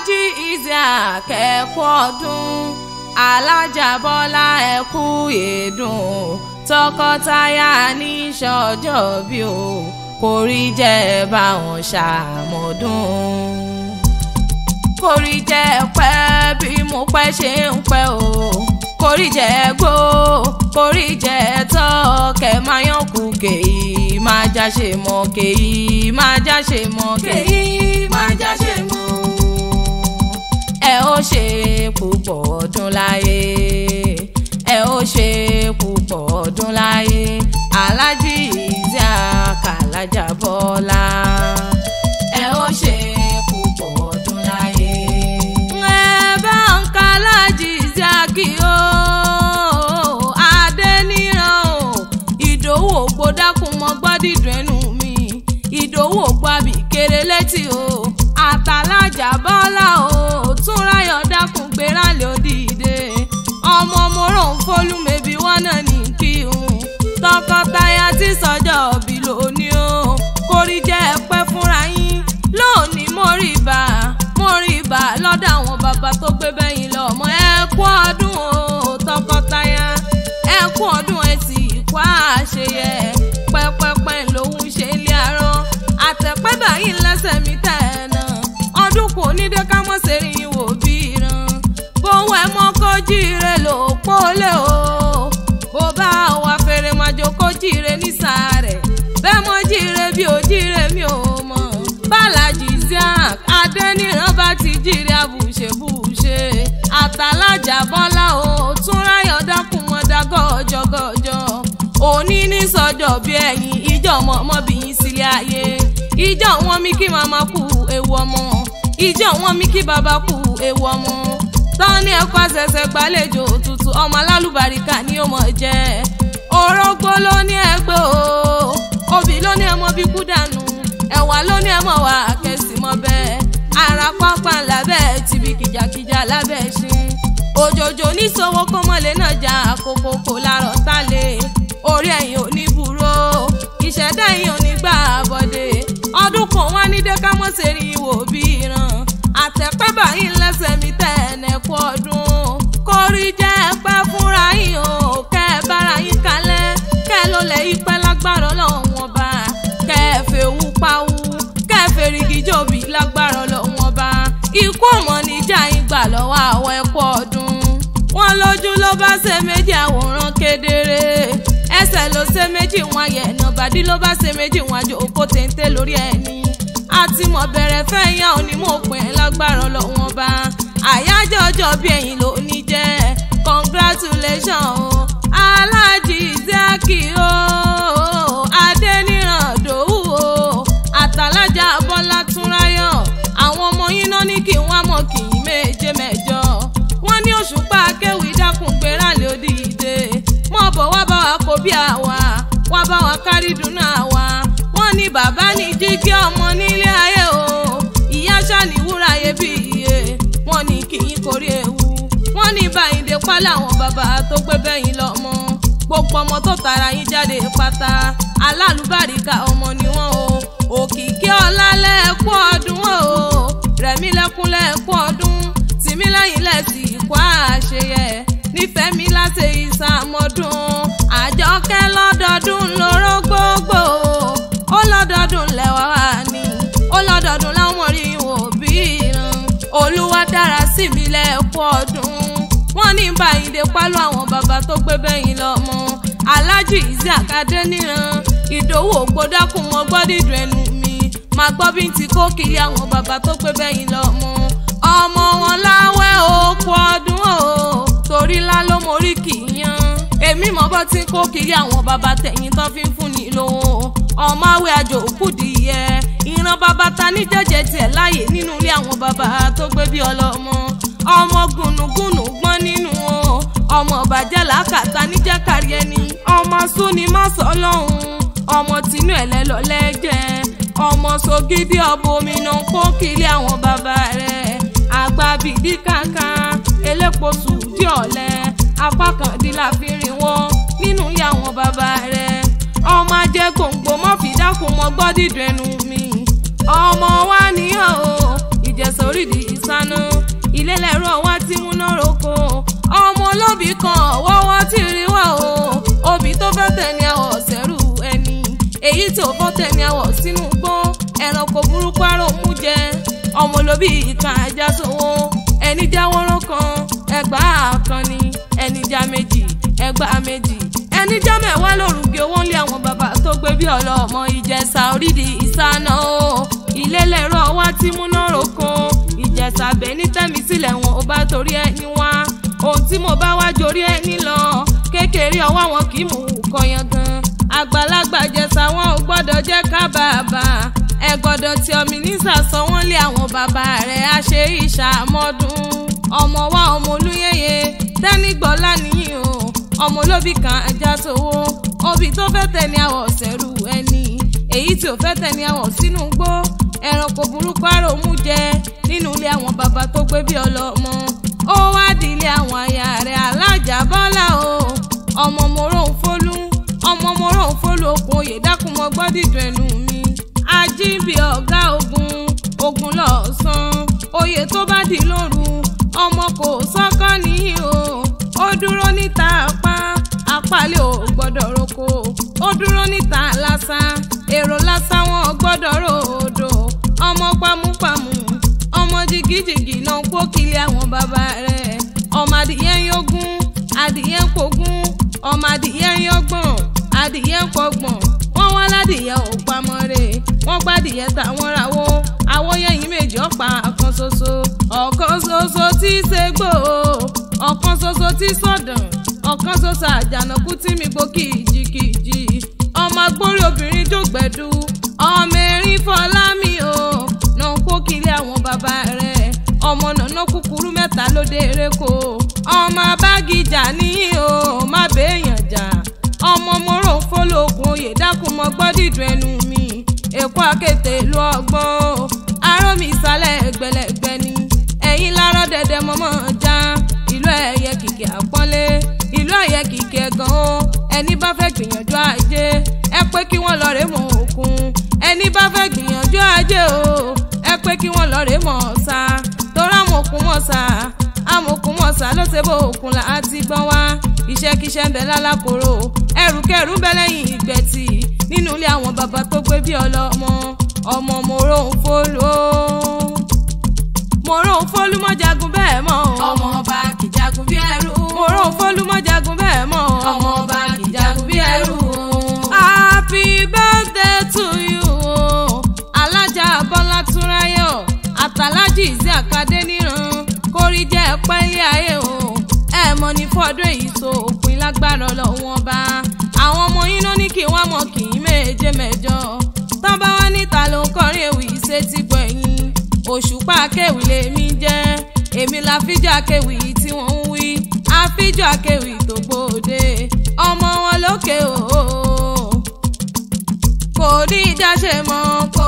Alhaji Isiaq ẹ kú ọdún, Alájà Bọ́lá ẹ kú ìyèdún, tọkọtaya ní ṣọjọ́ bí o kórí jẹ́ báwọn ṣàmọ́dún. Kórí jẹ́ pẹ́ bí mo pẹ́ ṣe ń pẹ́ o, kórí jẹ́ gbó kórí jẹ́ tọ́ kẹ́ máa yán kú kéyì máa jáṣe mọ́ kéyì máa jáṣe mọ́ kéyì máa jáṣe mọ́. Ẹ ó ṣe púpọ̀ ọdún láyé, ẹ ó ṣe púpọ̀ ọdún láyé, Alhaji Isiaq Alájà Bọ́lá. Ẹ ó ṣe púpọ̀ ọdún láyé. Ẹ bá ń ka Alhaji Isiaq o, Adéníran o, Ìdòwú Ògbó dákun mọ́ gbọ́ dídùn ẹnu mi, Ìdòwú Ògbó àbí kéré létí o, Àtàlájà Bọ́lá o, Túnráyọ̀ dákun gbéra lè òdìdè, ọmọ mòrò ń fólú mẹ́bí wọn náà ní kí n, tọkọtaya tí sọjọ́ òbí lónìí o, kórí jẹ́ pẹ́ fúnra yín lónìí mo rí bá lọ́dọ̀ àwọn bàbá tó gbé bẹ́yìn lọ́mọ. Ẹ kú ọdún o tọkọtaya, ẹ kú ọdún ẹ sì kú àṣeyẹ, pẹ́pẹ́pẹ́ lòun ṣe ilé arán, àtẹ̀pẹ́ báyìí lẹ́sẹ̀ mi tẹ̀ náà, ọdún kò ní dé ká mọ́ sẹ́rí wò bí ìran, bówó ẹ mọ́ kó jíire lò pólé o, bó bá wà fèrè májò kó jíire ní sàárẹ̀, bẹ́ẹ̀ mọ́ jíire bí ò jíire mi ò mọ̀, Alhaji Isiaq Adéníran bá ti jíire àbùṣebùṣe, Àtàlájà Bọ́lá o, Túnráyọ̀ dákun mọ́ dá gọ́jọ́gọ́jọ́, òní ní sọ́jọ́ bí ẹ̀yìn ìjọ ọmọ bí yín sílé ayé, ìjọ wọn mi kí màmá kú ewu ọmọ, ìjọ wọn mi kí bàbá kú ewu ọmọ, tọ́ni ẹ̀kọ́ àṣẹ̀ṣẹ̀ gbàlejò tutù, ọmọ alálùbáríkà ni ó mọ̀ jẹ́, orógbó ló ní ẹgbẹ́ o, obì ló ní ẹmọ bí kú dànù, ẹ̀wà ló ní ẹmọ wà kẹsì mọ́ bẹ́ẹ̀, ara pápá lábẹ́ tìbí kìjàkìjà lábẹ́ ṣe, òjòjò níṣòwò kọ́mọlé náà já kókókó lárọ̀ tálẹ̀, orí ẹ̀yìn ò ní burú, ìṣẹ̀dá ẹ̀yìn ò ní gbà bọ́dé, ọdún kan wá ní dẹ́kámọ́ sẹ́rí wò bí ìran, àtẹ̀pẹ́ báyìí lẹ́sẹ̀ mi tẹ̀ ẹ̀nẹ́kú ọdún, kórí jẹ́ pẹ́ fúnra yín o, kẹ́ ẹ bára yín kalẹ̀, kẹ́ ẹ ló lẹ̀ yí pẹ́ lágbára Ọlọ́run ọba, kẹ́ ẹ fèwú pawú, kẹ́ ẹ fèrègì jòbí lágbára Ọlọ́run ọba, ikú ọmọ níjà yín gbà lọ́wọ́ àwọn ẹ̀kú ọdún, wọn lójú ló bá ṣe méjì àwòrán kedere, ẹsẹ̀ ló ṣe méjì wọn yẹ̀nà bàdí ló bá ṣe méjì wọn àjò òkò téńté lórí ẹni, àti mọ̀ bẹ̀rẹ̀ fẹ́ yá òní mò ń pín lágbára Ọlọ́run ọba, àyájọ́ ọjọ́ bí ẹ̀yìn ló ní jẹ́, congratulations o Alhaji Isiaq o, Adéníran Ìdòwú o, Àtàlájà Bọ́lá Túnráyọ̀, àwọn ọmọ yín náà ní kí wọ́n mọ̀ kì í méje mẹ́jọ, wọ́n ní Òṣùpá Akéwì dákun gbéra lè òdìdè, mọ̀ bọ̀ wá bá wa kó bí àwa, wá bá wa kárí dùnú àwa, wọ́n ní bàbá ní jígí ọmọ nílé ayé o, ìyá ṣáni wúrà iyebíye, wọ́n ní kì í kórí ewu, wọ́n ní báyìí pálí àwọn bàbá tó gbé bẹ́yìn lọ́mọ, gbogbo ọmọ tó tara yín jáde pátá alálùbáríkà ọmọ ni wọ́n o, òkìkí ọlá lẹ́ẹ̀kú ọdún o, rẹ̀mí lẹ́kún lẹ́ẹ̀kú ọdún, tìmí lẹ́yìn lẹ́sì kú àṣeyẹ, nífẹ̀ẹ́ mi láṣẹ ìsàmọ́dún, àjọkẹ́ lọ́dọọdún lóró gbogbo, ó lọ́dọọdún lẹ́wà wá ní, ó lọ́dọọdún láwọn ọmọ rí wò bí ìran, Olúwa dára sí mi lẹ́ẹ̀kú ọdún, wọ́n ní báyìí pálú àwọn bàbá tó gbé bẹ́yìn lọ́mọ, Alhaji Isiaq Adéníran Ìdòwú Ògbó dákun mọ́ gbọ́ dídùn ẹnu mi, máa gbọ́ bí n ti kó kiri àwọn bàbá tó gbé bẹ́yìn lọ́mọ, ọmọ wọn láwẹ́ òkú ọdún o, torí ńlá ló mórí kì í yan, èmi mọ̀ bọ́ tí kó kiri àwọn bàbá tẹ̀yìn tó fi ń fún ni lówó, ọmọ àwẹ̀ àjò kùdìyẹ, ìran bàbá ta ní jẹ́jẹ́ tiẹ̀ láàyè nínú ilé àwọn bàbá tó gbé bí ọlọ́mọ, ọmọ gùnùgùnù gbọ́n nínú o, ọmọ bàjẹ́ làákàtà níjẹ́ kárí ẹni, ọmọ súnni má sọ lọ́hùn, ọmọ tinú ẹ̀lẹ́ lọ lẹ́jẹ̀, ọmọ sògidì ọ̀bọ̀mìnà kó kiri àwọn bàbá rẹ̀, àgbà bìdí kankan elépo sùdí ọ̀lẹ́, apá kan dí la fi rìn wọ́n nínú ilé àwọn bàbá rẹ̀, ọmọ ajẹ́ gbòǹgbò mọ́ fi dákun mọ́ gbọ́ dídùn ẹnu mi, ọmọ wa níyàn o, Ìjẹ̀ṣà Orídìí Ìsáná, tẹ̀mí àwọ̀ sínú gbó ẹranko burúkú àrò mú jẹ ọmọ olóbì ìka ajá sówó ẹni já wọ́rọ́ kan ẹgbàá kan ni ẹni já méjì ẹgbàá méjì ẹni já mẹ́wàá lórúkẹ owó ńlẹ̀ àwọn bàbá tó gbé bí ọlọ́mọ Ìjẹ̀ṣà orídìí ìsáná o ilé lẹ́rọ wá tí múná roko Ìjẹ̀ṣà bẹ́ẹ̀ ní tẹ́mi sílẹ̀ wọn ò bá torí ẹni wá ohun tí mo bá wá jorí ẹni lọ kékeré ọwọ́ wọn kì í mú kọyan gan àgbàlagbà Ìjẹ̀ṣà wọn ò gbọ́dọ̀ jẹ́ ká bàbà ẹ gbọ́dọ̀ tí ọmọ nísà sọ wọ́n lé àwọn bàbá rẹ̀ á ṣe ìṣàmọ́dún ọmọ wa ọmọ olúyẹyẹ tẹ́nígbọ́lá nìyí o ọmọ olóbì kan ajá sówó obì tó fẹ́ tẹ̀lé àwọ̀ sẹ́rù ẹni èyí tí ò fẹ́ tẹ̀lé àwọ̀ sínú gbó ẹranko burúkú àròmú jẹ nínú ilé àwọn bàbá tó gbé bí ọlọ́mọ ó wá di ilé àwọn aya rẹ̀ Alájà Bọ́lá o ọmọ Mòrónfólú ọmọ Mòrónfólú okùn oyè dákun mọ́ gbọ́dìdùn ẹnu mi ajíǹbì ọ̀gá ogun lọ́sàn oyè tó bá di lóru ọmọ kò sọ́kọ́ nìyí o ó dúró níta apálẹ̀ ò gbọ́dọ̀ roko ó dúró níta lásán èrò lásán wọn gbọ́dọ̀ ròdò ọmọ pamúpamù ọmọ jìgìjìgì náà kó kiri àwọn bàbá rẹ̀ ọmọ adìyẹ ń yógún adìyẹ ń pogún ọmọ adìyẹ ń yọgbọ̀n adìyẹ ń pọgbọ̀n wọ́n wá ládìyẹ ò pamọ́ rẹ̀ wọ́n gbádìyẹ táwọn rawó àwòyẹyìn méjì ọ̀pá ọ̀kan ṣoṣo tí ṣègbò ọ̀kan ṣoṣo tí sọ̀dàn ọ̀kan ṣoṣo àjànàkú tí mi gbó kìjìkìjì ọmọ agbórí obìnrin jògbẹ́dú ọmọ erin Fọlámi o náà kó kiri àwọn bàbá rẹ̀ ọmọ nànà kúkúrú mẹ́ta lóde ereko ọmọ abágíjà ní o má béèyàn jà ọmọ Mòrónfólú okùn oyè dákun mọ́ gbọ́dìdùn ẹnu mi èkó akété ìlú ọgbọ́n arómi ìsàlẹ̀ ẹgbẹ̀lẹ̀gbẹ̀ ni ẹ̀yin lárọ́ dẹ̀dẹ̀ mọ́mọ́ já ìlú ẹ̀yẹ kìkì àpọ́nlé ìlú ẹ̀yẹ kìkì ẹ̀gàn o ẹni bá fẹ́ gbìyànjú ajé ẹ pé kí wọ́n lọ rè mọ́ òkun ẹni bá fẹ́ gbìyànjú ajé o ẹ pé kí wọ́n lọ rè mọ́ ọ̀sà torí amòkun mọ̀sá ló ṣe bó òkun là á ti gbọ́n wá iṣẹ́kíṣẹ́ ń bẹ lálákòrò ẹrùkẹrù ń bẹ lẹ́yìn ìgbẹ́tì nínú ilé àwọn bàbá tó gbé bí ọlọ́mọ ọmọ Mòrónfólú mọ́ jagun bẹ́ẹ̀ mọ́ ọmọ ọba kì í jagun bí ẹrú Mòrónfólú mọ́ jagun bẹ́ẹ̀ mọ́ ọmọ ọba kì í jagun bí ẹrú. Happy birthday to you Alájà Bọ́lá Túnráyọ̀ àtàlájì ìzẹ́ àkàdé níran kórí jẹ́ pẹ́lẹ́ ayé o ẹ mọ̀ ní fọ́dún èyí tó òpin lágbára Ọlọ́run Ọba àwọn ọmọ yín ló ní kí wọ́n mọ̀ kì í méje mẹ́jọ tán bá wá níta ló ń kọrin ewì ṣe ti gbẹ̀yìn Òṣùpá akéwì lèmi jẹ́ èmi la fíjọ́ akéwì tí wọ́n ń wí àfíjọ́ akéwì tó gbòde ọmọ wọn lókè o kò ní ìjà ṣe mọ́.